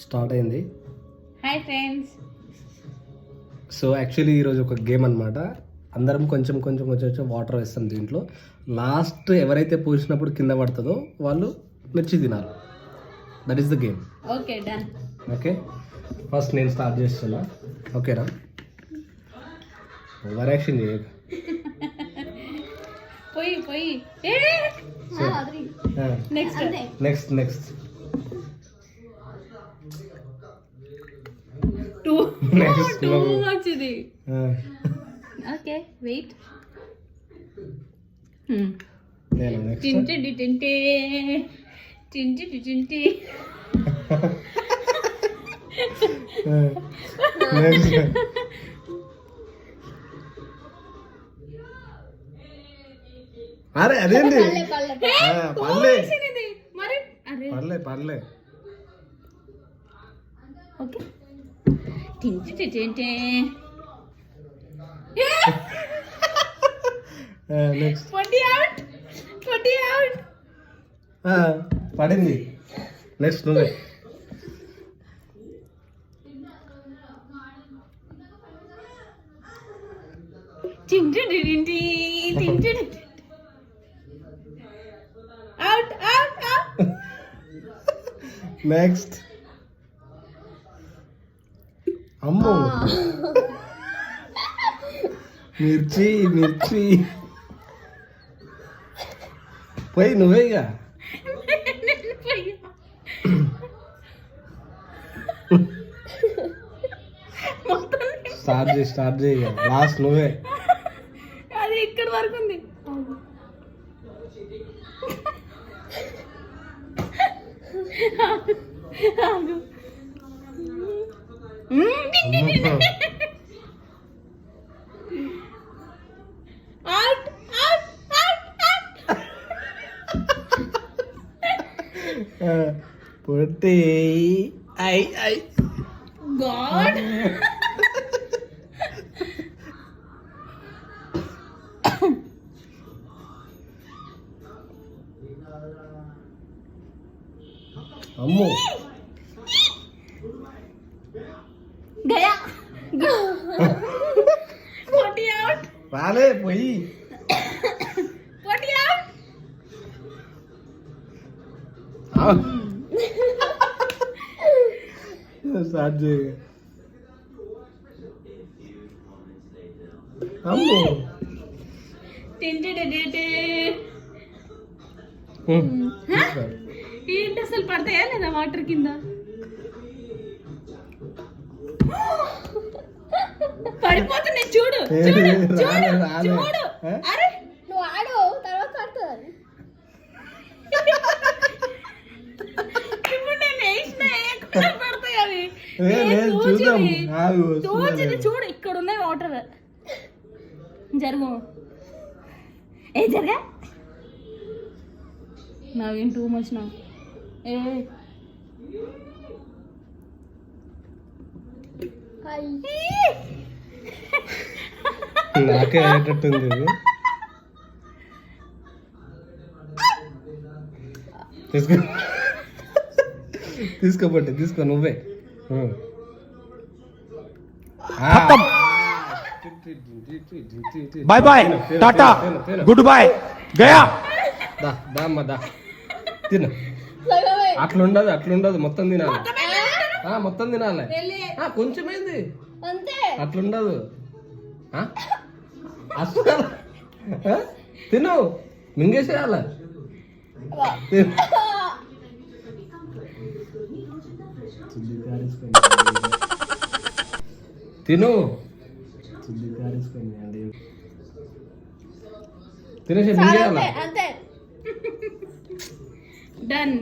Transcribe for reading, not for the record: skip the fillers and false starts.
Start అయింది. Hi friends. So actually ఈరోజు ఒక గేమ్ అనమాట. అందరం కొంచెం కొంచెం కొంచెం వాటర్ వేస్తాం దీంట్లో. లాస్ట్ ఎవరైతే పోసినప్పుడు కింద పడుతుందో వాళ్ళు మిర్చి తినాలి. That is the game. Okay done. Okay, first నేను స్టార్ట్ చేస్తున్నా. ఓకేనా? ఓవర్ యాక్షన్ చేయక. పోయి next next next to next much ఇది. Okay wait. నేను నెక్స్ట్ టింటి టింటి టింటి టింటి. నెక్స్ట్ అరే అదేంటి పర్లే పర్లే పర్లే. ఓకే టింటి టింటి. Next 20 out 20 out. పడింది. నెక్స్ట్ నువ్వే. టింటి టింటి టింటి టింటి. Out out out. నెక్స్ట్. అమ్మో మిర్చి మిర్చి. పోయి నువ్వే ఇక. స్టార్ట్ చేయి ఇక. లాస్ట్ నువ్వే. అది ఇక్కడ వరకు ఉంది. పొట్టి ఐ ఐ గాడ్. అమ్మో గయా. 40 అవుట్. రాలే పోయి. 40 అవుట్. స్టార్ట్ చేయ. అమ్మో టింటి టింటి. ఏంటి అసలు పడతాయా లేదా వాటర్ కింద? పడిపోతున్నాయి చూడు చూడు చూడు చూడు. అరే నువ్వు ఆడు, తర్వాత ఆడుతుంది. ఇప్పుడు నేను వేసిన ఎక్కడ పడతాయి అవి? చూద్దాం. తోచింది చూడు, ఇక్కడ ఉన్నాయి వాటర్. జరుగు. ఏ జరగా. నాకేం టూ మచ్ నా. ఏ నాకే అయ్యేటట్టుంది ఇది. తీసుకోబట్టి తీసుకో నువ్వే. బాయ్ బాయ్ టాటా గుడ్ బాయ్ గయా. దామ్మా దా తిను. అట్లుండదు అట్లుండదు, మొత్తం తినాలి. మొత్తం తినాలి. కొంచెమైంది అట్లుండదు. అసలు తిను, మింగేసేయాల. తిను తినేసి మింగేయాల. డన్.